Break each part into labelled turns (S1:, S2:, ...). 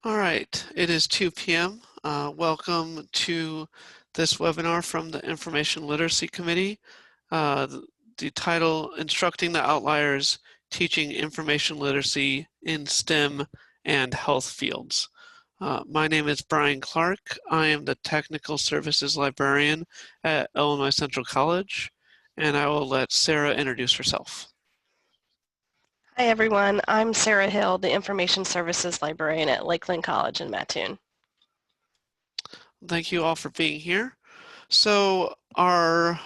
S1: All right, it is 2 p.m. Welcome to this webinar from the Information Literacy Committee. The title, Instructing the Outliers, Teaching Information Literacy in STEM and Health Fields. My name is Brian Clark. I am the Technical Services Librarian at Illinois Central College, and I will let Sarah introduce herself.
S2: Hi everyone, I'm Sarah Hill, the Information Services Librarian at Lakeland College in Mattoon.
S1: Thank you all for being here. So our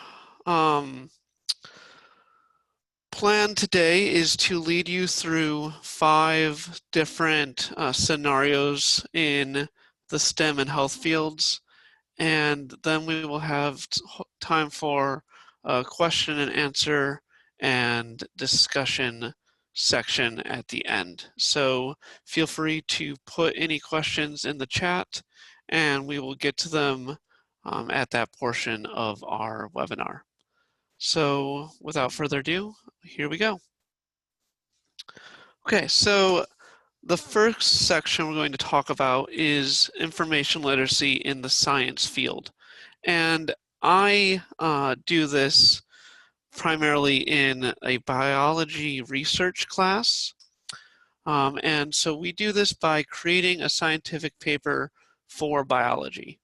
S1: plan today is to lead you through 5 different scenarios in the STEM and health fields, and then we will have time for a question and answer and discussion section at the end. So feel free to put any questions in the chat and we will get to them at that portion of our webinar. So without further ado, here we go. Okay, so the first section we're going to talk about is information literacy in the science field. And I do this primarily in a biology research class. And so we do this by creating a scientific paper for biology.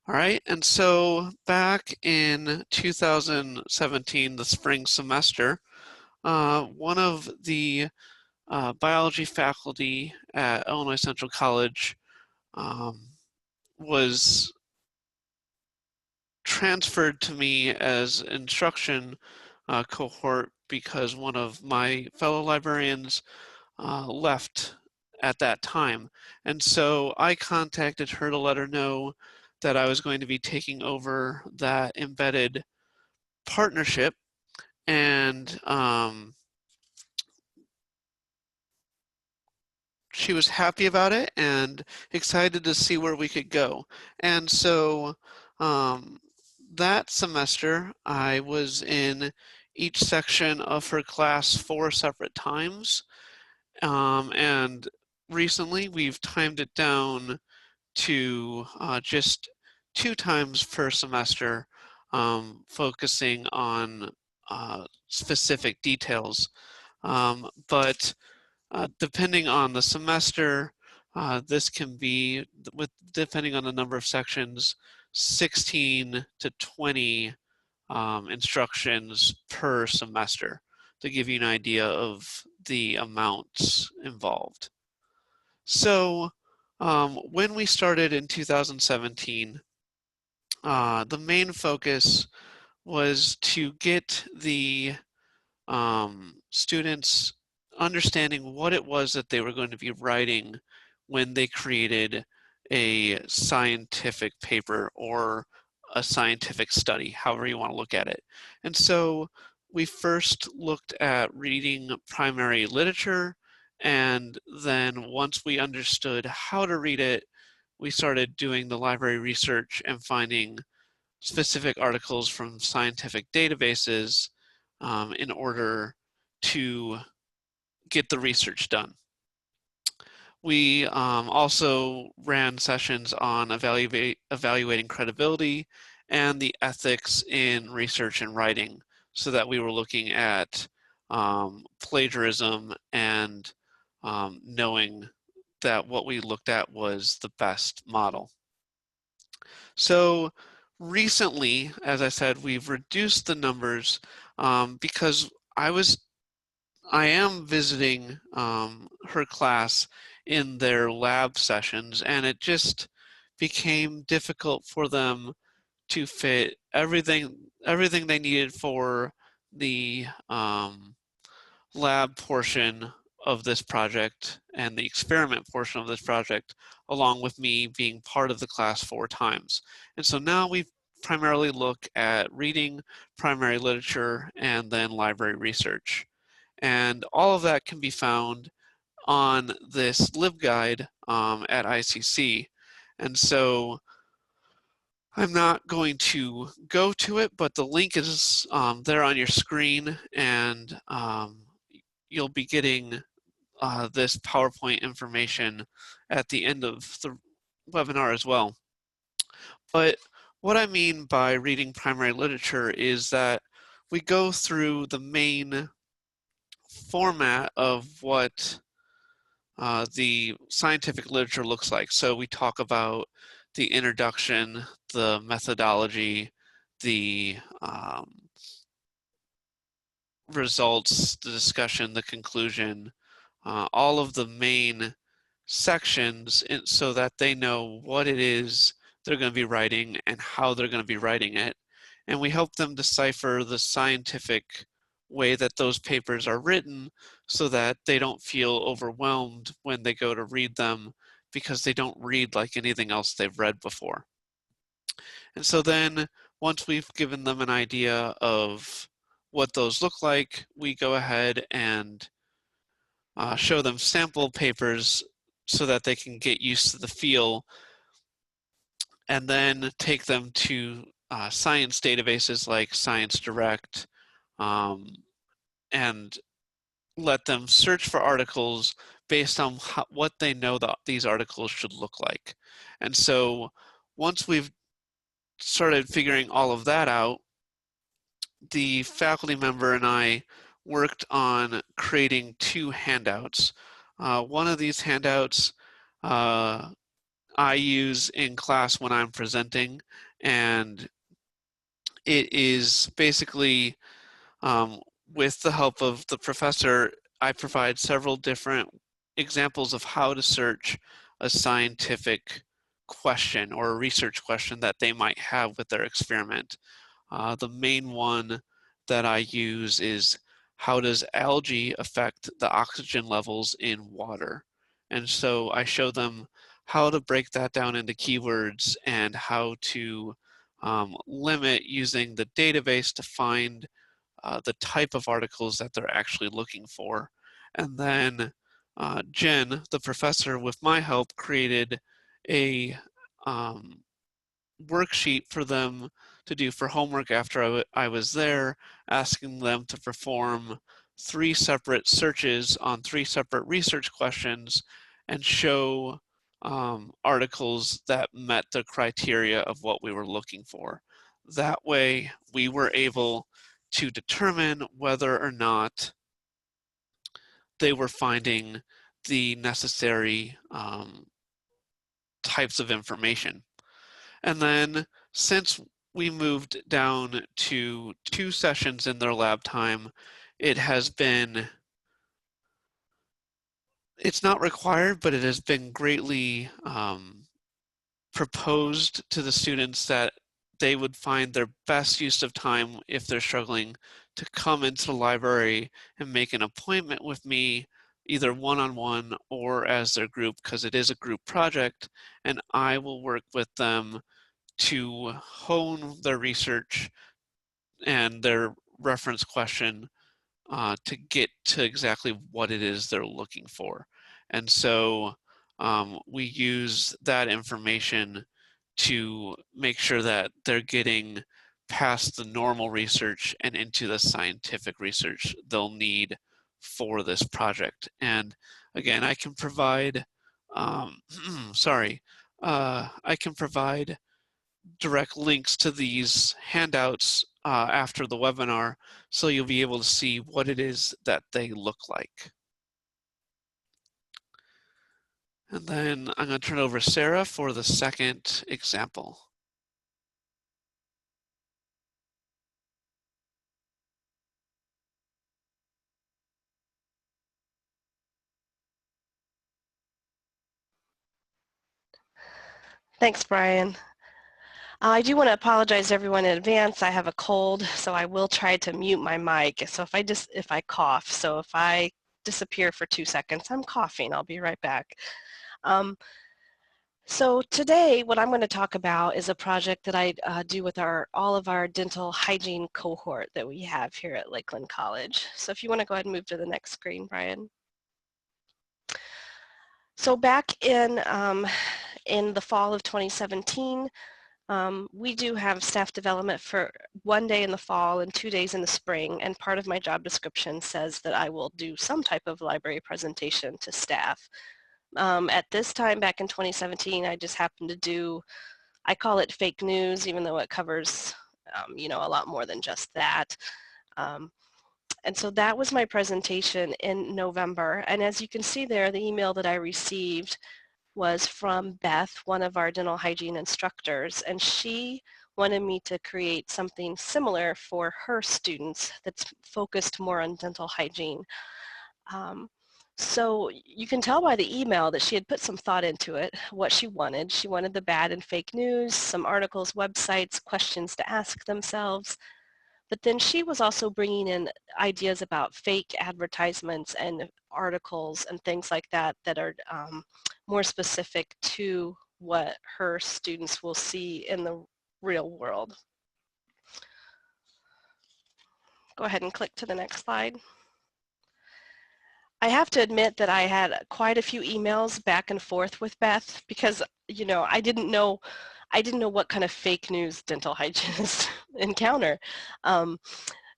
S1: All right, and so back in 2017, the spring semester, one of the biology faculty at Illinois Central College was transferred to me as instruction cohort because one of my fellow librarians left at that time. And so I contacted her to let her know that I was going to be taking over that embedded partnership, and she was happy about it and excited to see where we could go. And so that semester I was in each section of her class 4 separate times, and recently we've timed it down to just 2 times per semester, focusing on specific details. But depending on the semester, this can be, depending on the number of sections, 16 to 20 instructions per semester, to give you an idea of the amounts involved. So when we started in 2017, the main focus was to get the students understanding what it was that they were going to be writing when they created a scientific paper or a scientific study, however you want to look at it. And so we first looked at reading primary literature, and then once we understood how to read it, we started doing the library research and finding specific articles from scientific databases in order to get the research done. We also ran sessions on evaluating credibility and the ethics in research and writing, so that we were looking at plagiarism and knowing that what we looked at was the best model. So recently, as I said, we've reduced the numbers because I am visiting her class in their lab sessions, and it just became difficult for them to fit everything they needed for the lab portion of this project and the experiment portion of this project, along with me being part of the class 4 times. And so now we primarily look at reading, primary literature, and then library research. And all of that can be found on this LibGuide at ICC. And so I'm not going to go to it, but the link is there on your screen, and you'll be getting this PowerPoint information at the end of the webinar as well. But what I mean by reading primary literature is that we go through the main format of what the scientific literature looks like. So we talk about the introduction, the methodology, the results, the discussion, the conclusion, all of the main sections so that they know what it is they're going to be writing and how they're going to be writing it. And we help them decipher the scientific way that those papers are written so that they don't feel overwhelmed when they go to read them because they don't read like anything else they've read before. And so then once we've given them an idea of what those look like, we go ahead and show them sample papers so that they can get used to the feel, and then take them to science databases like Science Direct, and let them search for articles based on what they know that these articles should look like. And so once we've started figuring all of that out, the faculty member and I worked on creating 2 handouts. One of these handouts I use in class when I'm presenting, and it is basically with the help of the professor, I provide several different examples of how to search a scientific question or a research question that they might have with their experiment. The main one that I use is, how does algae affect the oxygen levels in water? And so I show them how to break that down into keywords and how to limit using the database to find the type of articles that they're actually looking for. And then Jen, the professor, with my help, created a worksheet for them to do for homework after I was there, asking them to perform 3 separate searches on 3 separate research questions and show articles that met the criteria of what we were looking for. That way, we were able to determine whether or not they were finding the necessary types of information. And then since we moved down to 2 sessions in their lab time, it's not required, but it has been greatly proposed to the students that they would find their best use of time if they're struggling to come into the library and make an appointment with me, either one-on-one or as their group, because it is a group project, and I will work with them to hone their research and their reference question to get to exactly what it is they're looking for. And so we use that information to make sure that they're getting past the normal research and into the scientific research they'll need for this project. And again, I can provide, I can provide direct links to these handouts after the webinar, so you'll be able to see what it is that they look like. And then I'm going to turn it over to Sarah for the second example.
S2: Thanks, Brian. I do want to apologize to everyone in advance. I have a cold, so I will try to mute my mic. So if I cough, so if I disappear for 2 seconds, I'm coughing. I'll be right back. So today, what I'm going to talk about is a project that I do with all of our dental hygiene cohort that we have here at Lakeland College. So if you want to go ahead and move to the next screen, Brian. So back in the fall of 2017, We do have staff development for 1 day in the fall and 2 days in the spring, and part of my job description says that I will do some type of library presentation to staff. At this time back in 2017, I just happened to do, I call it fake news, even though it covers a lot more than just that. And so that was my presentation in November. And as you can see there, the email that I received was from Beth, one of our dental hygiene instructors, and she wanted me to create something similar for her students that's focused more on dental hygiene. So you can tell by the email that she had put some thought into it, what she wanted. She wanted the bad and fake news, some articles, websites, questions to ask themselves. But then she was also bringing in ideas about fake advertisements and articles and things like that that are more specific to what her students will see in the real world. Go ahead and click to the next slide. I have to admit that I had quite a few emails back and forth with Beth because, I didn't know what kind of fake news dental hygienists encounter.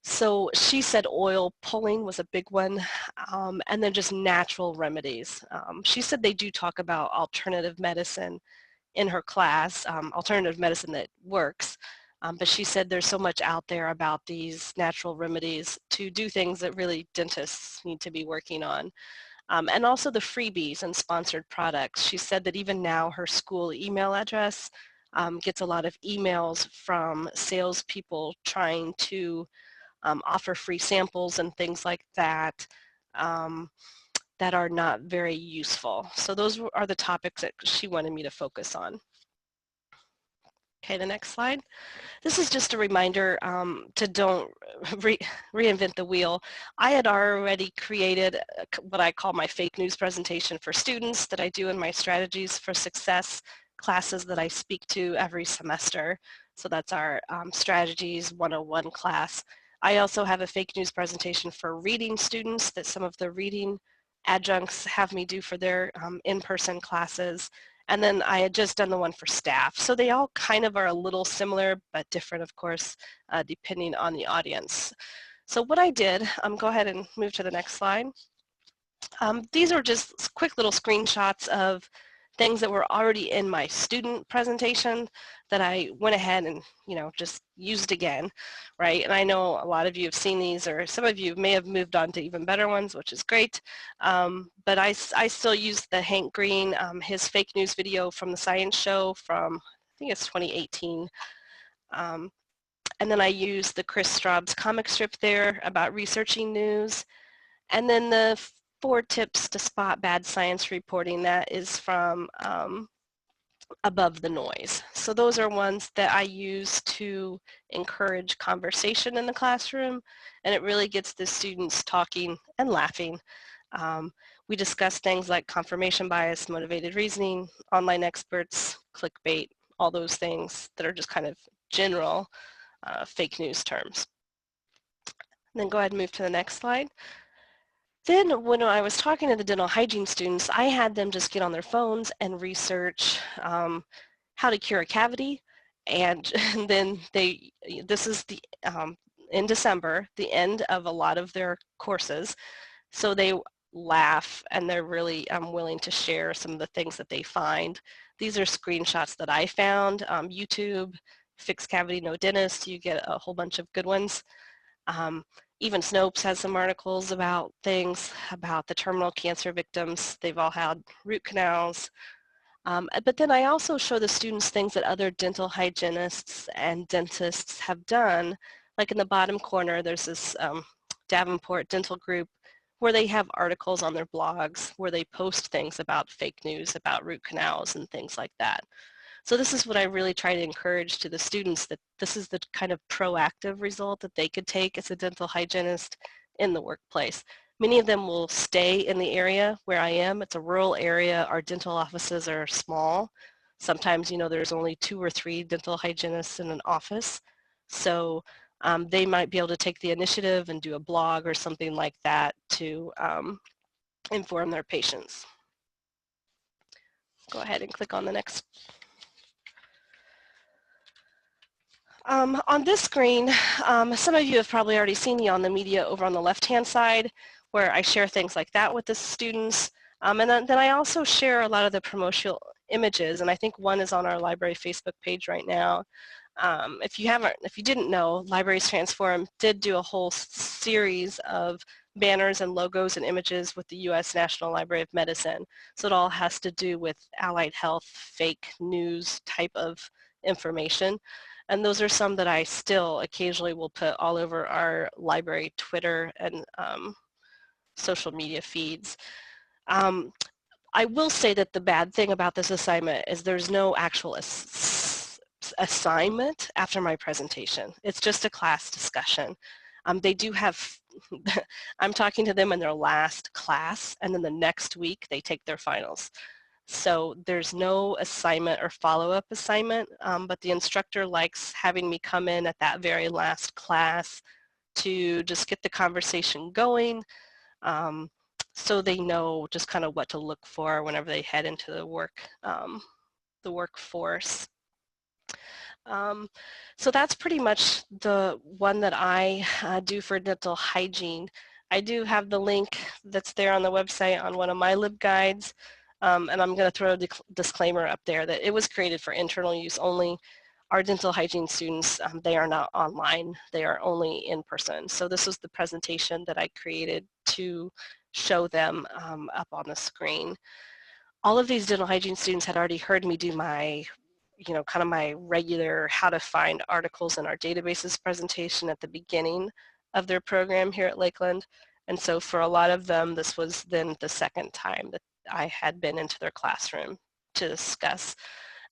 S2: So she said oil pulling was a big one, and then just natural remedies. She said they do talk about alternative medicine in her class, alternative medicine that works, but she said there's so much out there about these natural remedies to do things that really dentists need to be working on. And also the freebies and sponsored products. She said that even now her school email address gets a lot of emails from salespeople trying to offer free samples and things like that that are not very useful. So those are the topics that she wanted me to focus on. Okay, the next slide. This is just a reminder to don't reinvent the wheel. I had already created what I call my fake news presentation for students that I do in my strategies for success classes that I speak to every semester. So that's our strategies 101 class. I also have a fake news presentation for reading students that some of the reading adjuncts have me do for their in-person classes. And then I had just done the one for staff. So they all kind of are a little similar, but different, of course, depending on the audience. So what I did, go ahead and move to the next slide. These are just quick little screenshots of things that were already in my student presentation that I went ahead and, just used again, right? And I know a lot of you have seen these, or some of you may have moved on to even better ones, which is great. But I still use the Hank Green, his fake news video from the science show from, I think it's 2018. And then I use the Chris Straub's comic strip there about researching news. And then the 4 tips to spot bad science reporting, that is from Above the Noise. So those are ones that I use to encourage conversation in the classroom, and it really gets the students talking and laughing. We discuss things like confirmation bias, motivated reasoning, online experts, clickbait, all those things that are just kind of general fake news terms. And then go ahead and move to the next slide. Then when I was talking to the dental hygiene students, I had them just get on their phones and research how to cure a cavity. And then this is in December, the end of a lot of their courses. So they laugh and they're really willing to share some of the things that they find. These are screenshots that I found. YouTube, Fixed Cavity No Dentist, you get a whole bunch of good ones. Even Snopes has some articles about things about the terminal cancer victims. They've all had root canals. But then I also show the students things that other dental hygienists and dentists have done. Like in the bottom corner, there's this Davenport Dental Group where they have articles on their blogs where they post things about fake news, about root canals and things like that. So this is what I really try to encourage to the students, that this is the kind of proactive result that they could take as a dental hygienist in the workplace. Many of them will stay in the area where I am. It's a rural area. Our dental offices are small. Sometimes, there's only 2 or 3 dental hygienists in an office. So they might be able to take the initiative and do a blog or something like that to inform their patients. Go ahead and click on the next. On this screen, some of you have probably already seen me on the media over on the left-hand side, where I share things like that with the students. And then I also share a lot of the promotional images, and I think one is on our library Facebook page right now. If you didn't know, Libraries Transform did do a whole series of banners and logos and images with the U.S. National Library of Medicine. So it all has to do with allied health, fake news type of information. And those are some that I still occasionally will put all over our library Twitter and social media feeds. I will say that the bad thing about this assignment is there's no actual assignment after my presentation. It's just a class discussion. They do have, I'm talking to them in their last class, and then the next week they take their finals. So there's no assignment or follow-up assignment, but the instructor likes having me come in at that very last class to just get the conversation going, so they know just kind of what to look for whenever they head into the workforce. So that's pretty much the one that I do for dental hygiene. I do have the link that's there on the website on one of my LibGuides, and I'm going to throw a disclaimer up there that it was created for internal use only. Our dental hygiene students, they are not online. They are only in person. So this was the presentation that I created to show them up on the screen. All of these dental hygiene students had already heard me do my, kind of my regular how to find articles in our databases presentation at the beginning of their program here at Lakeland. And so for a lot of them, this was then the second time that I had been into their classroom to discuss.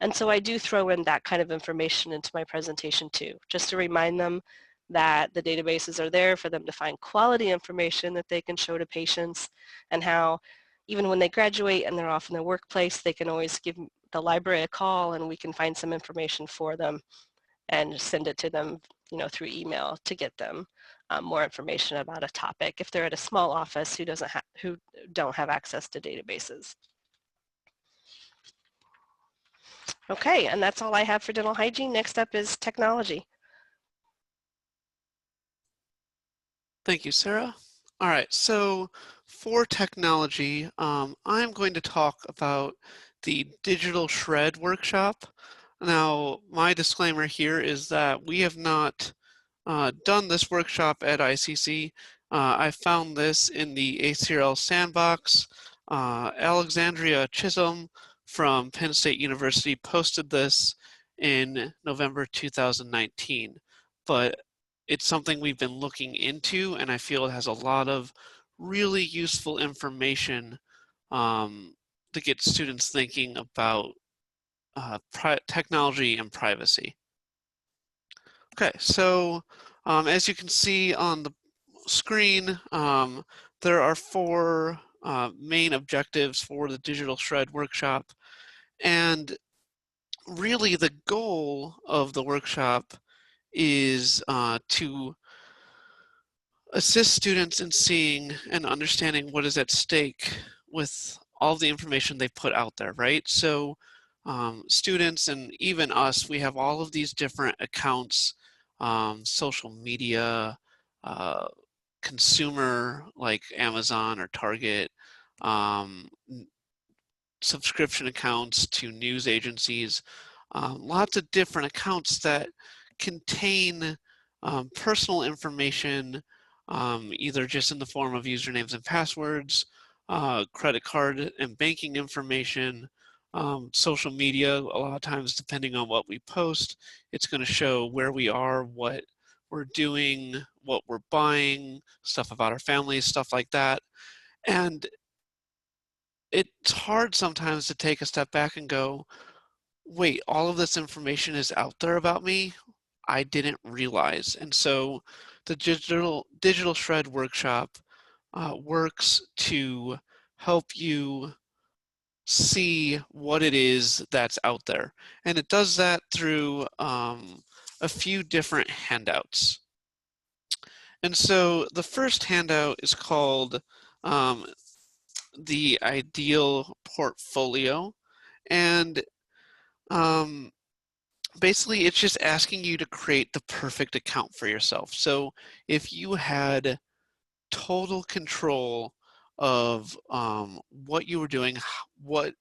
S2: And so I do throw in that kind of information into my presentation too, just to remind them that the databases are there for them to find quality information that they can show to patients, and how even when they graduate and they're off in the workplace, they can always give the library a call and we can find some information for them and send it to them, through email to get them more information about a topic if they're at a small office who don't have access to databases. Okay, and that's all I have for dental hygiene. Next up is technology.
S1: Thank you, Sarah. All right, so for technology, I'm going to talk about the digital shred workshop. Now, my disclaimer here is that we have not done this workshop at ICC. I found this in the ACRL sandbox. Alexandria Chisholm from Penn State University posted this in November 2019, but it's something we've been looking into, and I feel it has a lot of really useful information to get students thinking about technology and privacy. Okay, so as you can see on the screen, there are four main objectives for the Digital Shred workshop. And really the goal of the workshop is to assist students in seeing and understanding what is at stake with all the information they put out there, right? So students and even us, we have all of these different accounts, social media, consumer like Amazon or Target, subscription accounts to news agencies, lots of different accounts that contain personal information, either just in the form of usernames and passwords, credit card and banking information, social media. A lot of times, depending on what we post, it's going to show where we are, what we're doing, what we're buying, stuff about our families, stuff like that. And it's hard sometimes to take a step back and go, wait, all of this information is out there about me? I didn't realize. And so the digital shred workshop works to help you see what it is that's out there. And it does that through a few different handouts. And so the first handout is called the Ideal Portfolio. And basically it's just asking you to create the perfect account for yourself. So if you had total control of what you were doing, what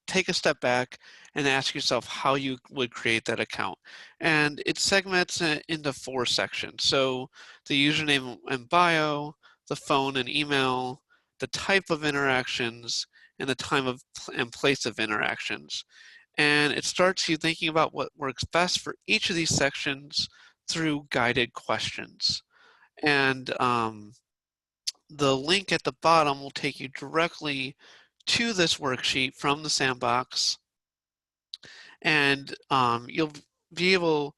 S1: take a step back and ask yourself how you would create that account. And it segments it into 4 sections. So the username and bio, the phone and email, the type of interactions, and the time of and place of interactions. And it starts you thinking about what works best for each of these sections through guided questions. And the link at the bottom will take you directly to this worksheet from the sandbox, and you'll be able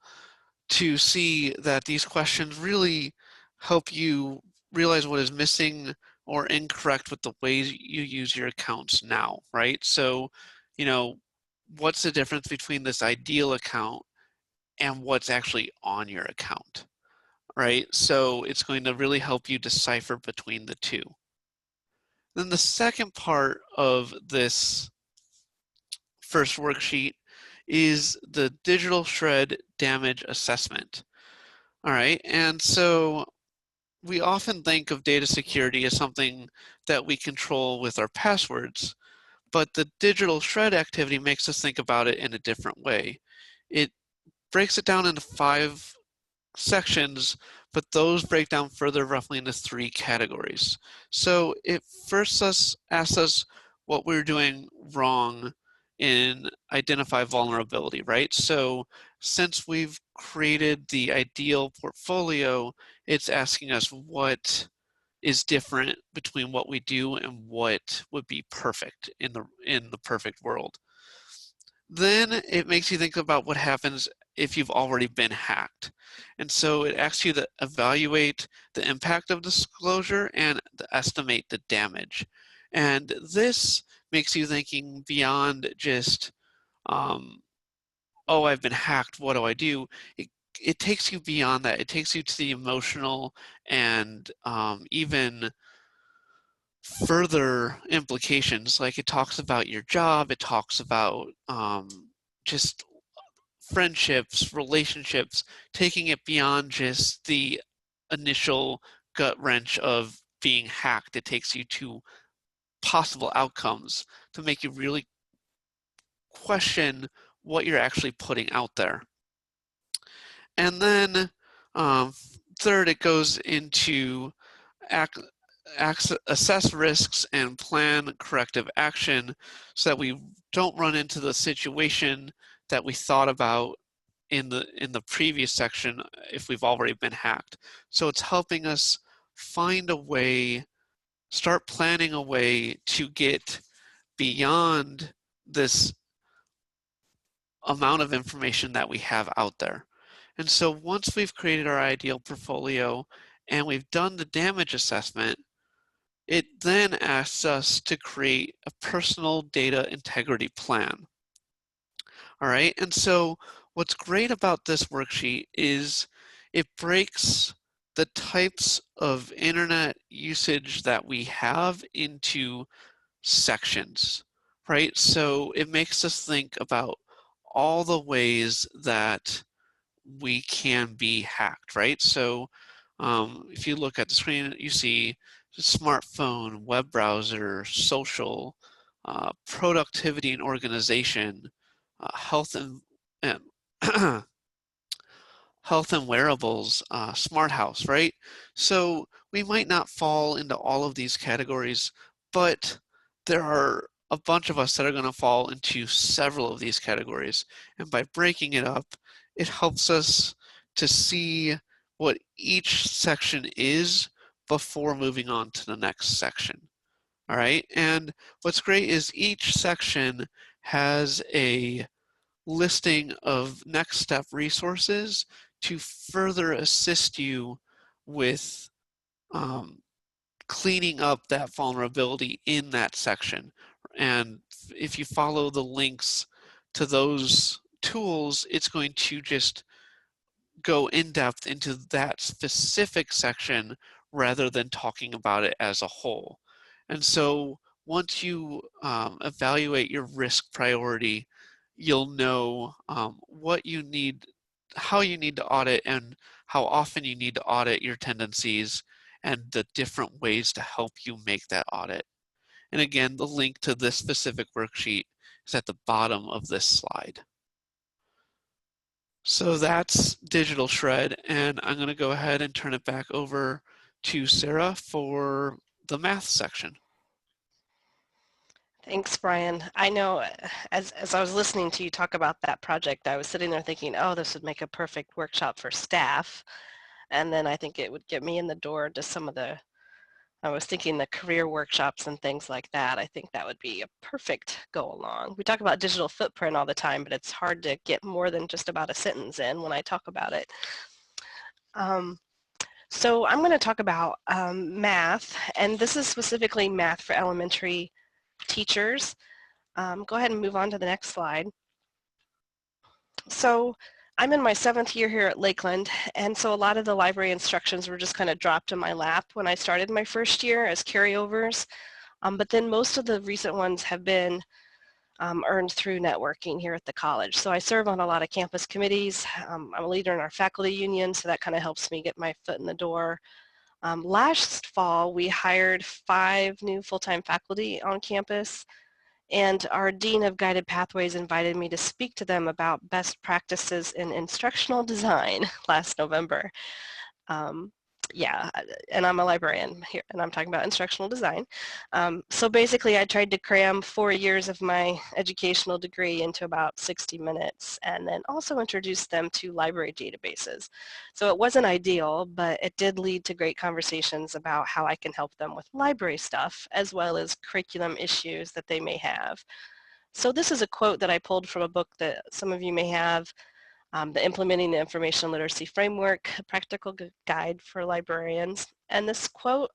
S1: to see that these questions really help you realize what is missing or incorrect with the ways you use your accounts now, right? So, you know, what's the difference between this ideal account and what's actually on your account, right? So it's going to really help you decipher between the two. Then the second part of this first worksheet is the digital shred damage assessment. All right, and so we often think of data security as something that we control with our passwords, but the digital shred activity makes us think about it in a different way. It breaks it down into 5 sections, but those break down further roughly into 3 categories. So it first asks us what we're doing wrong in identify vulnerability, right? So since we've created the ideal portfolio, it's asking us what is different between what we do and what would be perfect in the perfect world. Then it makes you think about what happens if you've already been hacked. And so it asks you to evaluate the impact of disclosure and to estimate the damage. And this makes you thinking beyond just, oh, I've been hacked, what do I do? It takes you beyond that. It takes you to the emotional and even further implications. Like it talks about your job, it talks about just friendships, relationships, taking it beyond just the initial gut wrench of being hacked. It takes you to possible outcomes to make you really question what you're actually putting out there. And then third, it goes into assess risks and plan corrective action so that we don't run into the situation that we thought about in the previous section if we've already been hacked. So it's helping us find a way, start planning a way to get beyond this amount of information that we have out there. And so once we've created our ideal portfolio and we've done the damage assessment, it then asks us to create a personal data integrity plan. All right, and so what's great about this worksheet is it breaks the types of internet usage that we have into sections, right? So it makes us think about all the ways that we can be hacked, right? So if you look at the screen, you see smartphone, web browser, social, productivity and organization, health and health and wearables, smart house, right? So we might not fall into all of these categories, but there are a bunch of us that are going to fall into several of these categories. And by breaking it up, it helps us to see what each section is before moving on to the next section. All right, and what's great is each section has a listing of next step resources to further assist you with cleaning up that vulnerability in that section. And if you follow the links to those tools, it's going to just go in depth into that specific section rather than talking about it as a whole. And so once you evaluate your risk priority you'll know what you need, how you need to audit, and how often you need to audit your tendencies, and the different ways to help you make that audit. And again, the link to this specific worksheet is at the bottom of this slide. So that's Digital Shred, and I'm going to go ahead and turn it back over to Sarah for the math section.
S2: Thanks, Brian. I know as I was listening to you talk about that project, I was sitting there thinking, oh, this would make a perfect workshop for staff. And then I think it would get me in the door to some of the, I was thinking the career workshops and things like that. I think that would be a perfect go along. We talk about digital footprint all the time, but it's hard to get more than just about a sentence in when I talk about it. So I'm going to talk about math, and this is specifically math for elementary teachers. Go ahead and move on to the next slide. So I'm in my 7th year here at Lakeland, and so a lot of the library instructions were just kind of dropped in my lap when I started my first year as carryovers. But then most of the recent ones have been earned through networking here at the college. So I serve on a lot of campus committees. I'm a leader in our faculty union, so that kind of helps me get my foot in the door. Last fall, we hired 5 new full-time faculty on campus, and our Dean of Guided Pathways invited me to speak to them about best practices in instructional design last November. Yeah, and I'm a librarian here, and I'm talking about instructional design. So basically, I tried to cram 4 years of my educational degree into about 60 minutes, and then also introduce them to library databases. So it wasn't ideal, but it did lead to great conversations about how I can help them with library stuff, as well as curriculum issues that they may have. So this is a quote that I pulled from a book that some of you may have, the Implementing the Information Literacy Framework, a practical guide for librarians. And this quote,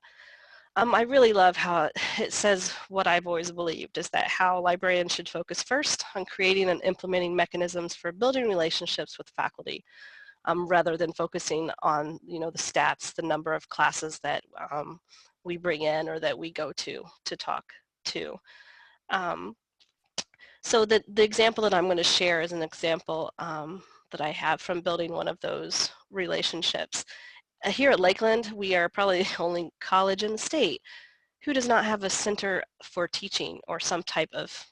S2: I really love how it says what I've always believed, is that how librarians should focus first on creating and implementing mechanisms for building relationships with faculty, rather than focusing on, the stats, the number of classes that we bring in or that we go to talk to. So the example that I'm going to share is an example that I have from building one of those relationships. Here at Lakeland, we are probably the only college in the state who does not have a center for teaching or some type of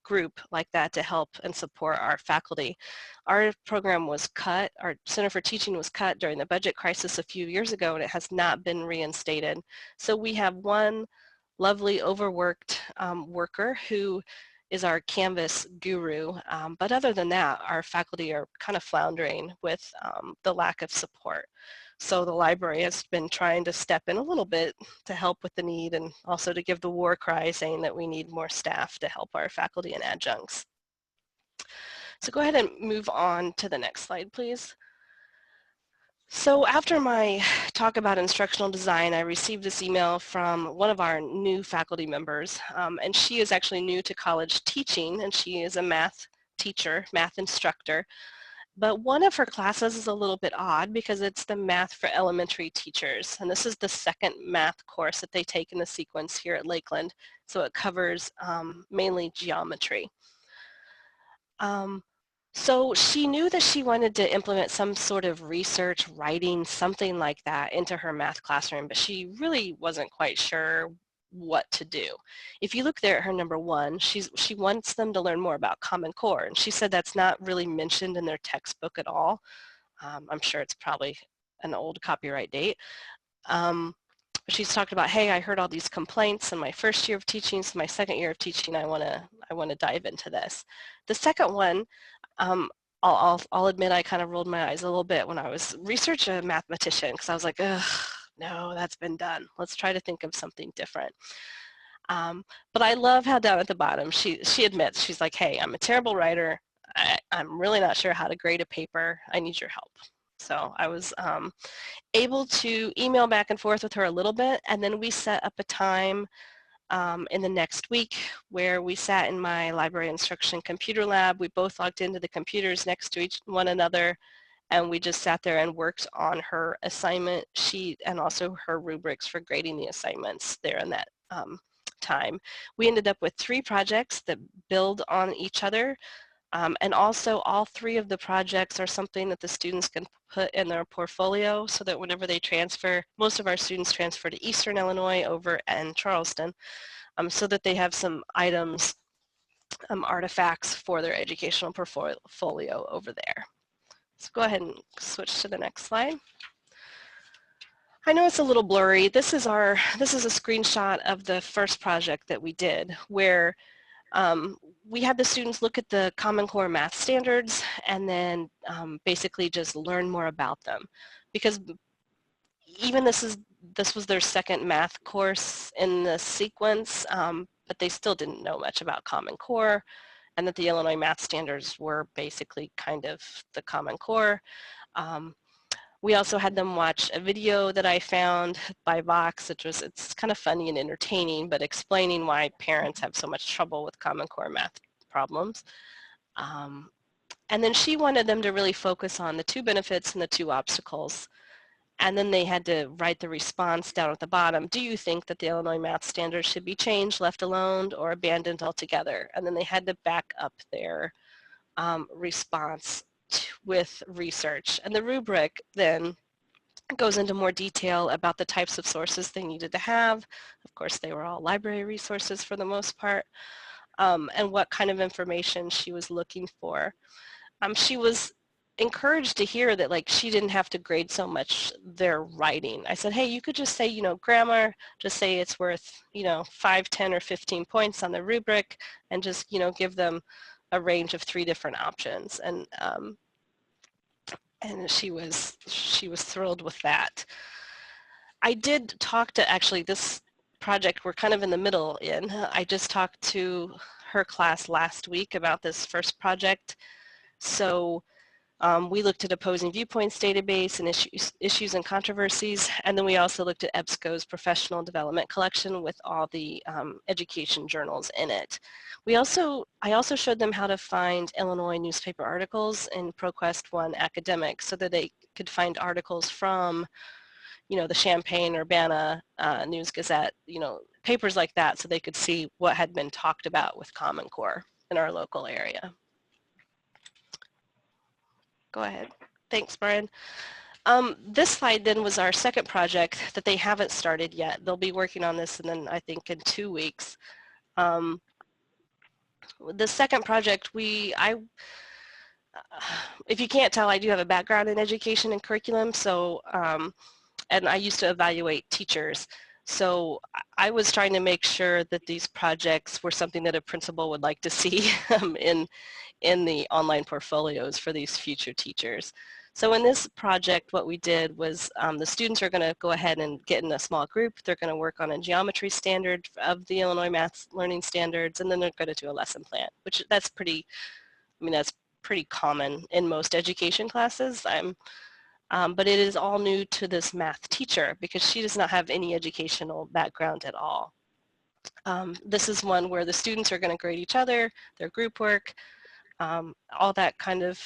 S2: group like that to help and support our faculty. Our program was cut, our Center for Teaching was cut during the budget crisis a few years ago, and it has not been reinstated. So we have one lovely overworked worker who is our Canvas guru, but other than that, our faculty are kind of floundering with the lack of support. So the library has been trying to step in a little bit to help with the need, and also to give the war cry saying that we need more staff to help our faculty and adjuncts. So go ahead and move on to the next slide, please. So after my talk about instructional design, I received this email from one of our new faculty members, and she is actually new to college teaching, and she is a math teacher, math instructor. But one of her classes is a little bit odd because it's the math for elementary teachers, and this is the second math course that they take in the sequence here at Lakeland, so it covers mainly geometry. So she knew that she wanted to implement some sort of research, writing, something like that into her math classroom, but she really wasn't quite sure what to do. If you look there at her number 1, she wants them to learn more about Common Core, and she said that's not really mentioned in their textbook at all. I'm sure it's probably an old copyright date. She's talked about, hey, I heard all these complaints in my first year of teaching, so my second year of teaching, I want to dive into this. The second one, I'll admit I kind of rolled my eyes a little bit when I was researching a mathematician, because I was like, ugh, no, that's been done. Let's try to think of something different. But I love how down at the bottom she admits, she's like, hey, I'm a terrible writer. I'm really not sure how to grade a paper. I need your help. So I was able to email back and forth with her a little bit, and then we set up a time in the next week where we sat in my library instruction computer lab. We both logged into the computers next to one another, and we just sat there and worked on her assignment sheet and also her rubrics for grading the assignments there in that time. We ended up with 3 projects that build on each other. And also all 3 of the projects are something that the students can put in their portfolio so that whenever they transfer, most of our students transfer to Eastern Illinois over in Charleston, so that they have some items, artifacts for their educational portfolio over there. So go ahead and switch to the next slide. I know it's a little blurry. This is a screenshot of the first project that we did where we had the students look at the Common Core math standards and then basically just learn more about them, because even this was their second math course in the sequence, but they still didn't know much about Common Core, and that the Illinois math standards were basically kind of the Common Core. We also had them watch a video that I found by Vox. It's kind of funny and entertaining, but explaining why parents have so much trouble with Common Core math problems. And then she wanted them to really focus on the 2 benefits and the 2 obstacles. And then they had to write the response down at the bottom. Do you think that the Illinois math standards should be changed, left alone, or abandoned altogether? And then they had to back up their response with research. And the rubric then goes into more detail about the types of sources they needed to have. Of course, they were all library resources for the most part, and what kind of information she was looking for. She was encouraged to hear that she didn't have to grade so much their writing. I said, hey, you could just say, grammar, just say it's worth, 5, 10, or 15 points on the rubric, and just, give them a range of 3 different options. And she was thrilled with that. I did talk to, actually, this project we're kind of in the middle in. I just talked to her class last week about this first project. So we looked at opposing viewpoints database and issues and controversies, and then we also looked at EBSCO's professional development collection with all the education journals in it. I also showed them how to find Illinois newspaper articles in ProQuest 1 Academic so that they could find articles from, the Champaign-Urbana News Gazette, papers like that, so they could see what had been talked about with Common Core in our local area. Go ahead. Thanks, Brian. This slide then was our second project that they haven't started yet. They'll be working on this and then I think in 2 weeks. The second project, if you can't tell, I do have a background in education and curriculum, so and I used to evaluate teachers. So I was trying to make sure that these projects were something that a principal would like to see in the online portfolios for these future teachers. So in this project, what we did was the students are going to go ahead and get in a small group. They're going to work on a geometry standard of the Illinois Math Learning Standards, and then they're going to do a lesson plan, which that's pretty common in most education classes. But it is all new to this math teacher because she does not have any educational background at all. This is one where the students are going to grade each other, their group work, all that kind of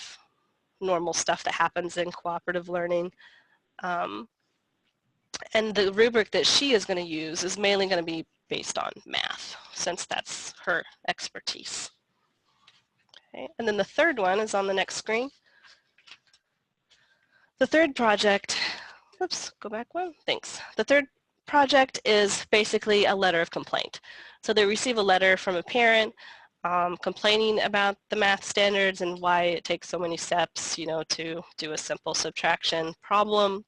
S2: normal stuff that happens in cooperative learning. And the rubric that she is going to use is mainly going to be based on math, since that's her expertise. Okay. And then the third one is on the next screen. The third project, oops, go back one, thanks. The third project is basically a letter of complaint. So they receive a letter from a parent complaining about the math standards and why it takes so many steps, to do a simple subtraction problem.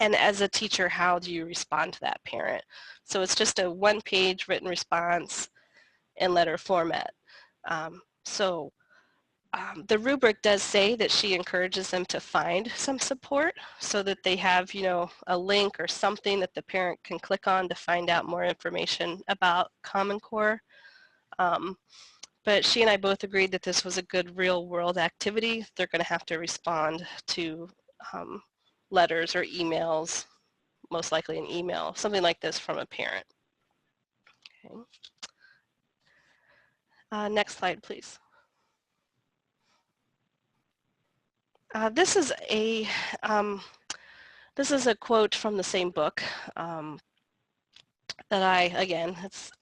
S2: And as a teacher, how do you respond to that parent? So it's just a 1-page written response in letter format. The rubric does say that she encourages them to find some support so that they have, a link or something that the parent can click on to find out more information about Common Core. But she and I both agreed that this was a good real-world activity. They're going to have to respond to letters or emails, most likely an email, something like this from a parent. Okay. Next slide, please. This is a quote from the same book that again, it's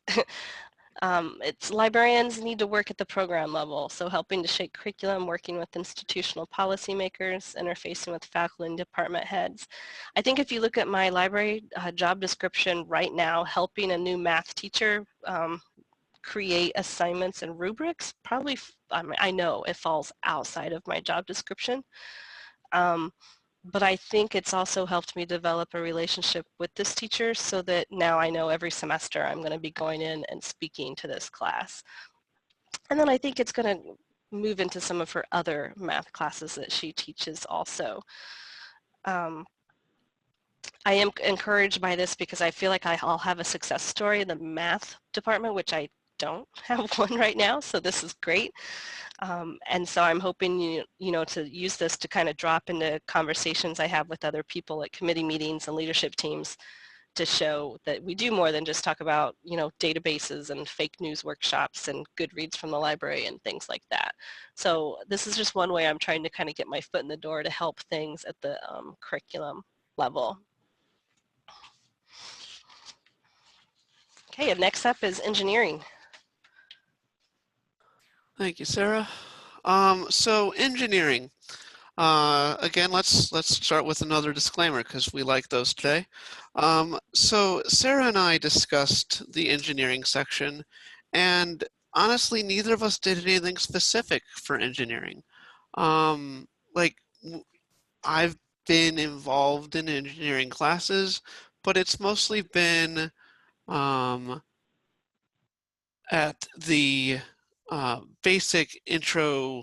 S2: It's librarians need to work at the program level, so helping to shape curriculum, working with institutional policymakers, interfacing with faculty and department heads. I think if you look at my library job description right now, helping a new math teacher create assignments and rubrics, probably, I know it falls outside of my job description. But I think it's also helped me develop a relationship with this teacher so that now I know every semester I'm going to be going in and speaking to this class. And then I think it's going to move into some of her other math classes that she teaches also. I am encouraged by this because I feel like I'll have a success story in the math department, which I don't have one right now, so this is great. And so I'm hoping to use this to kind of drop into conversations I have with other people at committee meetings and leadership teams to show that we do more than just talk about databases and fake news workshops and good reads from the library and things like that. So this is just one way I'm trying to kind of get my foot in the door to help things at the curriculum level. Okay, and next up is engineering.
S1: Thank you, Sarah. So engineering. Again, let's start with another disclaimer because we like those today. So Sarah and I discussed the engineering section, and honestly, neither of us did anything specific for engineering. Like I've been involved in engineering classes, but it's mostly been at the basic intro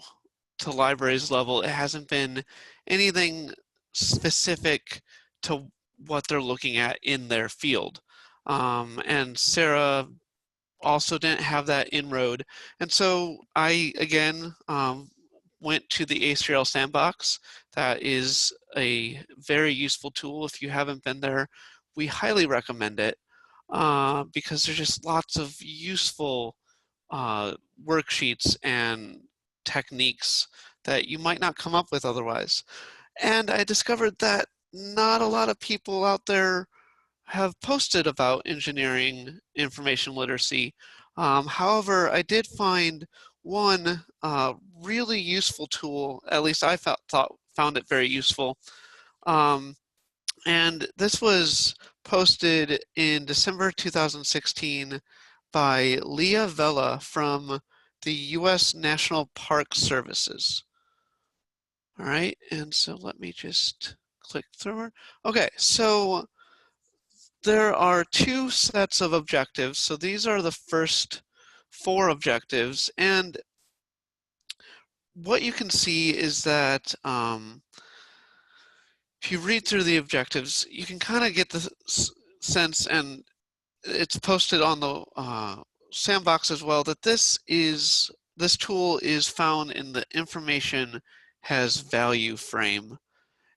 S1: to libraries level. It hasn't been anything specific to what they're looking at in their field. And Sarah also didn't have that inroad. And so I, again, went to the ACRL Sandbox. That is a very useful tool. If you haven't been there, we highly recommend it because there's just lots of useful worksheets and techniques that you might not come up with otherwise. And I discovered that not a lot of people out there have posted about engineering information literacy. However, I did find one really useful tool, at least I found it very useful. And this was posted in December 2016 by Leah Vela from the U.S. National Park Services. All right, and so let me just click through her. Okay, so there are two sets of objectives. So these are the first 4 objectives, and what you can see is that if you read through the objectives, you can kind of get the sense, and it's posted on the sandbox as well, that this tool is found in the information has value frame.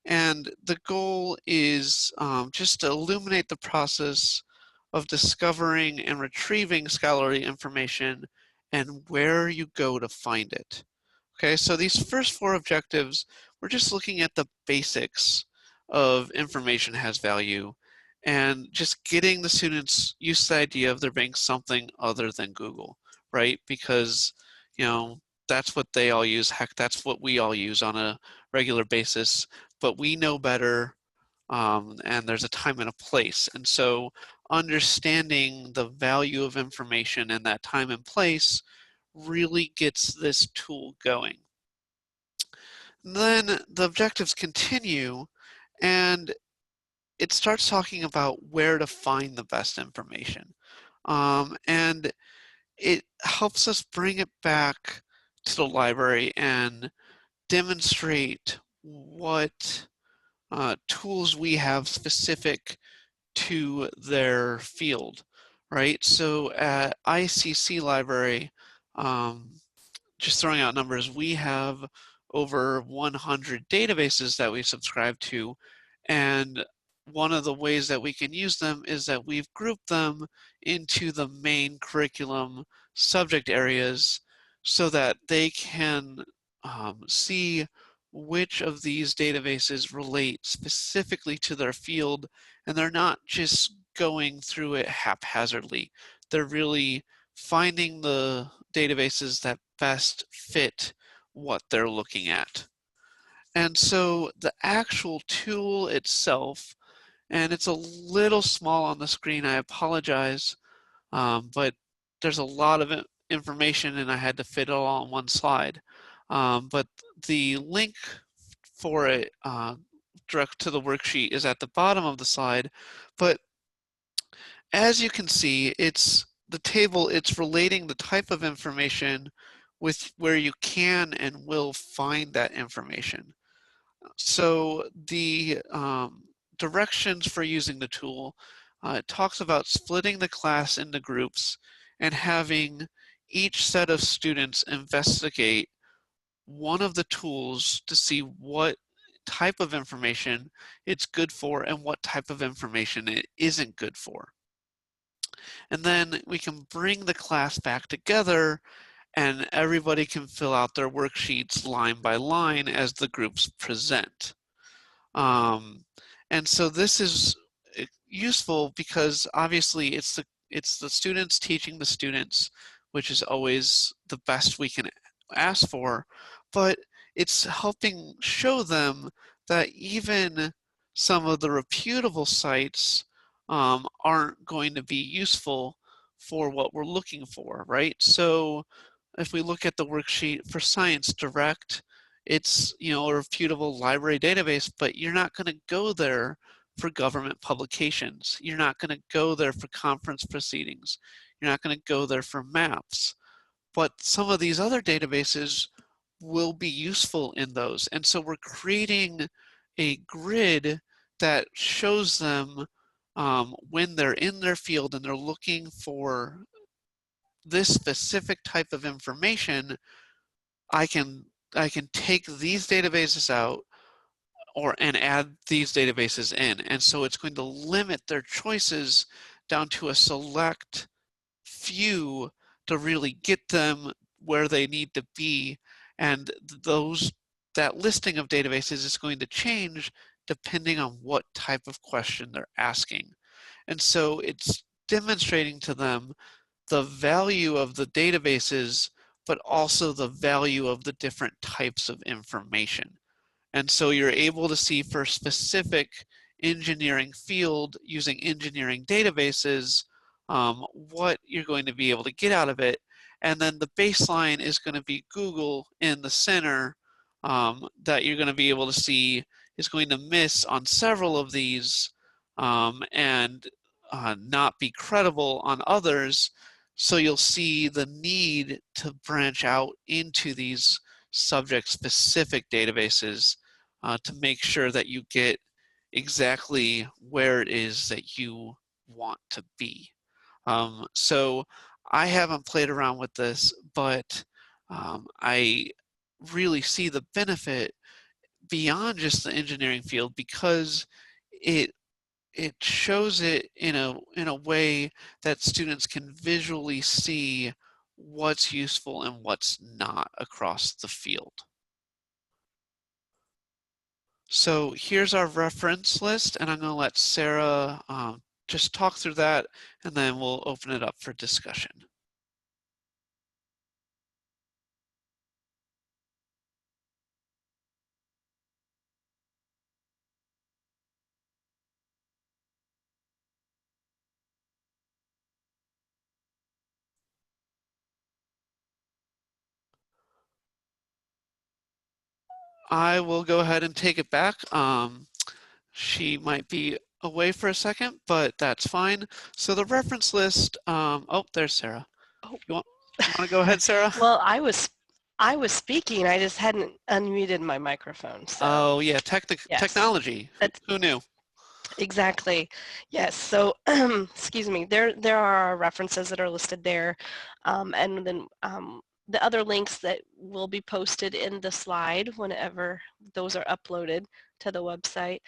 S1: And the goal is just to illuminate the process of discovering and retrieving scholarly information and where you go to find it. Okay, so these first 4 objectives, we're just looking at the basics of information has value and just getting the students used to the idea of there being something other than Google, right? Because, that's what they all use. Heck, that's what we all use on a regular basis, but we know better, and there's a time and a place. And so understanding the value of information and that time and place really gets this tool going. Then the objectives continue, and it starts talking about where to find the best information. And it helps us bring it back to the library and demonstrate what tools we have specific to their field, right? So at ICC Library, just throwing out numbers, we have over 100 databases that we subscribe to, and one of the ways that we can use them is that we've grouped them into the main curriculum subject areas so that they can see which of these databases relate specifically to their field, and they're not just going through it haphazardly. They're really finding the databases that best fit what they're looking at. And so the actual tool itself, and it's a little small on the screen, I apologize, but there's a lot of information and I had to fit it all on one slide. But the link for it direct to the worksheet is at the bottom of the slide. But as you can see, it's the table, it's relating the type of information with where you can and will find that information. So the directions for using the tool, it talks about splitting the class into groups and having each set of students investigate one of the tools to see what type of information it's good for and what type of information it isn't good for. And then we can bring the class back together and everybody can fill out their worksheets line by line as the groups present. And so this is useful because obviously it's the students teaching the students, which is always the best we can ask for, but it's helping show them that even some of the reputable sites aren't going to be useful for what we're looking for, right? So if we look at the worksheet for Science Direct, it's, you know, a reputable library database, but you're not going to go there for government publications. You're not going to go there for conference proceedings. You're not going to go there for maps. But some of these other databases will be useful in those. And so we're creating a grid that shows them when they're in their field and they're looking for this specific type of information, I can take these databases out and add these databases in. And so it's going to limit their choices down to a select few to really get them where they need to be. And that listing of databases is going to change depending on what type of question they're asking. And so it's demonstrating to them the value of the databases, but also the value of the different types of information. And so you're able to see for a specific engineering field using engineering databases, what you're going to be able to get out of it. And then the baseline is going to be Google in the center, that you're going to be able to see is going to miss on several of these, and not be credible on others. So you'll see the need to branch out into these subject-specific databases to make sure that you get exactly where it is that you want to be. So I haven't played around with this, but I really see the benefit beyond just the engineering field because it shows it in a way that students can visually see what's useful and what's not across the field. So here's our reference list, and I'm going to let Sarah just talk through that, and then we'll open it up for discussion. I will go ahead and take it back. She might be away for a second, but that's fine. So the reference list, oh, there's Sarah.
S2: Oh.
S1: You want to go ahead, Sarah?
S2: Well, I was speaking. I just hadn't unmuted my microphone. So.
S1: Oh yeah,
S2: yes.
S1: Technology. Who knew?
S2: Exactly. Yes. So, excuse me. There are references that are listed there, and then the other links that will be posted in the slide whenever those are uploaded to the website.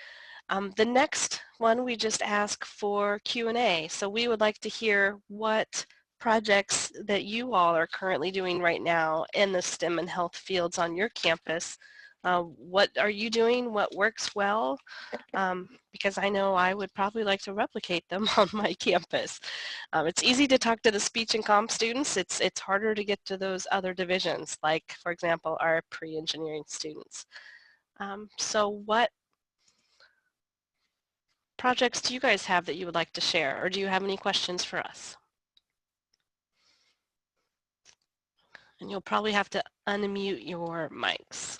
S2: The next one, we just ask for Q&A. So we would like to hear what projects that you all are currently doing right now in the STEM and health fields on your campus. What are you doing? What works well? Because I know I would probably like to replicate them on my campus. It's easy to talk to the speech and comm students. It's harder to get to those other divisions, like, for example, our pre-engineering students. So what projects do you guys have that you would like to share, or do you have any questions for us? And you'll probably have to unmute your mics.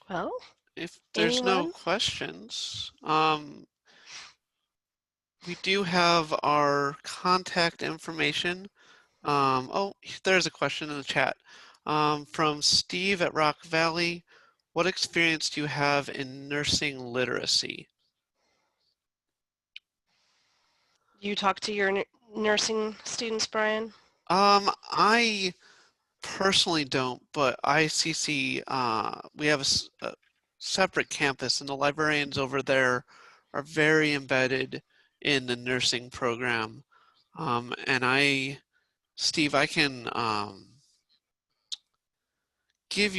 S2: Well,
S1: If there's no
S2: anyone?
S1: questions, we do have our contact information. Oh, there's a question in the chat from Steve at Rock Valley. What experience do you have in nursing literacy?
S2: You talk to your nursing students, Brian?
S1: I personally don't, but ICC, we have a separate campus, and the librarians over there are very embedded in the nursing program. And Steve, I can give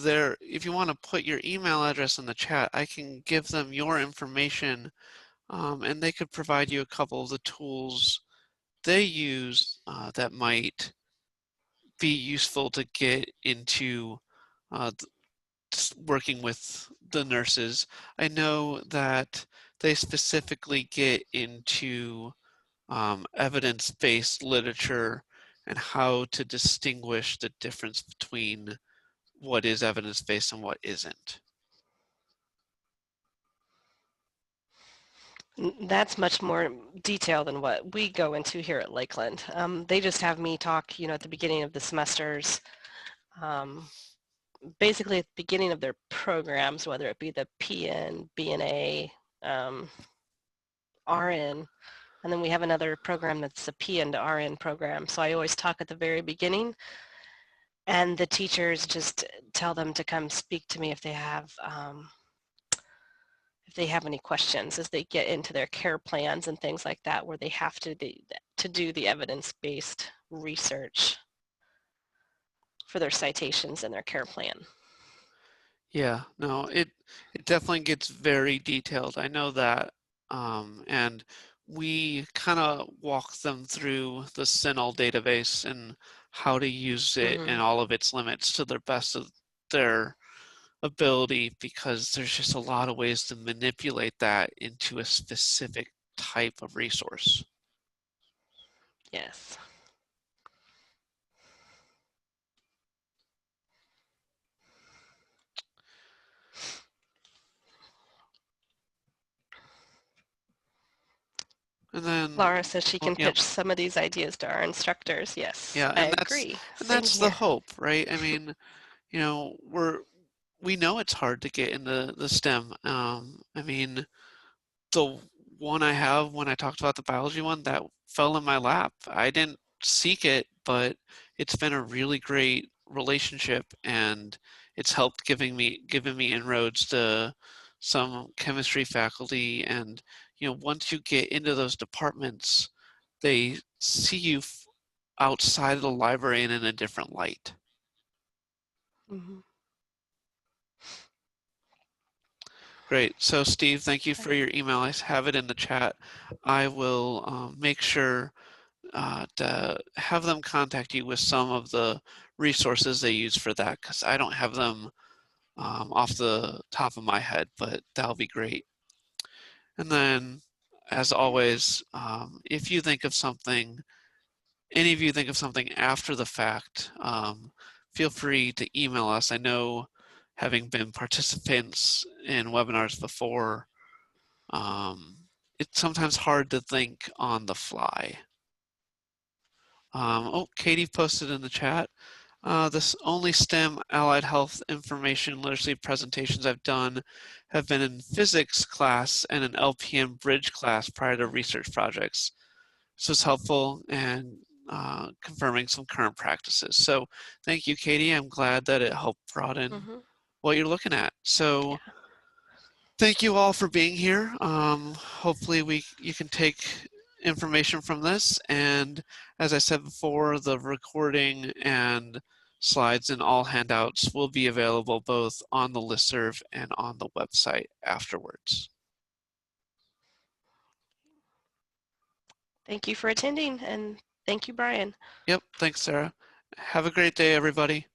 S1: their, if you want to put your email address in the chat, I can give them your information, and they could provide you a couple of the tools they use that might be useful to get into working with the nurses. I know that they specifically get into evidence-based literature and how to distinguish the difference between what is evidence-based and what isn't.
S2: That's much more detailed than what we go into here at Lakeland. They just have me talk, at the beginning of the semesters, basically at the beginning of their programs, whether it be the PN, BNA, RN, and then we have another program that's a PN to RN program. So I always talk at the very beginning, and the teachers just tell them to come speak to me if they have any questions as they get into their care plans and things like that, where they have to do the evidence-based research for their citations and their care plan.
S1: Yeah, no, it definitely gets very detailed. I know that, and we kind of walk them through the CINAHL database and how to use it and all of its limits to the best of their ability, because there's just a lot of ways to manipulate that into a specific type of resource.
S2: Yes.
S1: And then,
S2: Laura says she can
S1: yep,
S2: pitch some of these ideas to our instructors. Yes,
S1: yeah,
S2: I
S1: and
S2: agree. Same
S1: that's the
S2: here.
S1: hope, right? I mean, we know it's hard to get into the STEM. I mean, the one I have when I talked about the biology one, that fell in my lap. I didn't seek it, but it's been a really great relationship, and it's helped giving me inroads to some chemistry faculty. And once you get into those departments, they see you outside of the library and in a different light. Great. So Steve, thank you for your email. I have it in the chat. I will make sure to have them contact you with some of the resources they use for that, because I don't have them off the top of my head, but that'll be great. And then, as always, if you think of something any of you think of something after the fact, feel free to email us. I know, having been participants in webinars before, it's sometimes hard to think on the fly. Oh, Katie posted in the chat. This only STEM allied health information literacy presentations I've done have been in physics class and an LPM bridge class prior to research projects. So it's helpful and confirming some current practices. So thank you, Katie. I'm glad that it helped broaden what you're looking at. So
S2: Yeah.
S1: thank you all for being here. Hopefully you can take information from this, and as I said before, the recording and slides and all handouts will be available both on the listserv and on the website afterwards.
S2: Thank you for attending, and thank you, Brian.
S1: Yep, thanks, Sarah. Have a great day, everybody.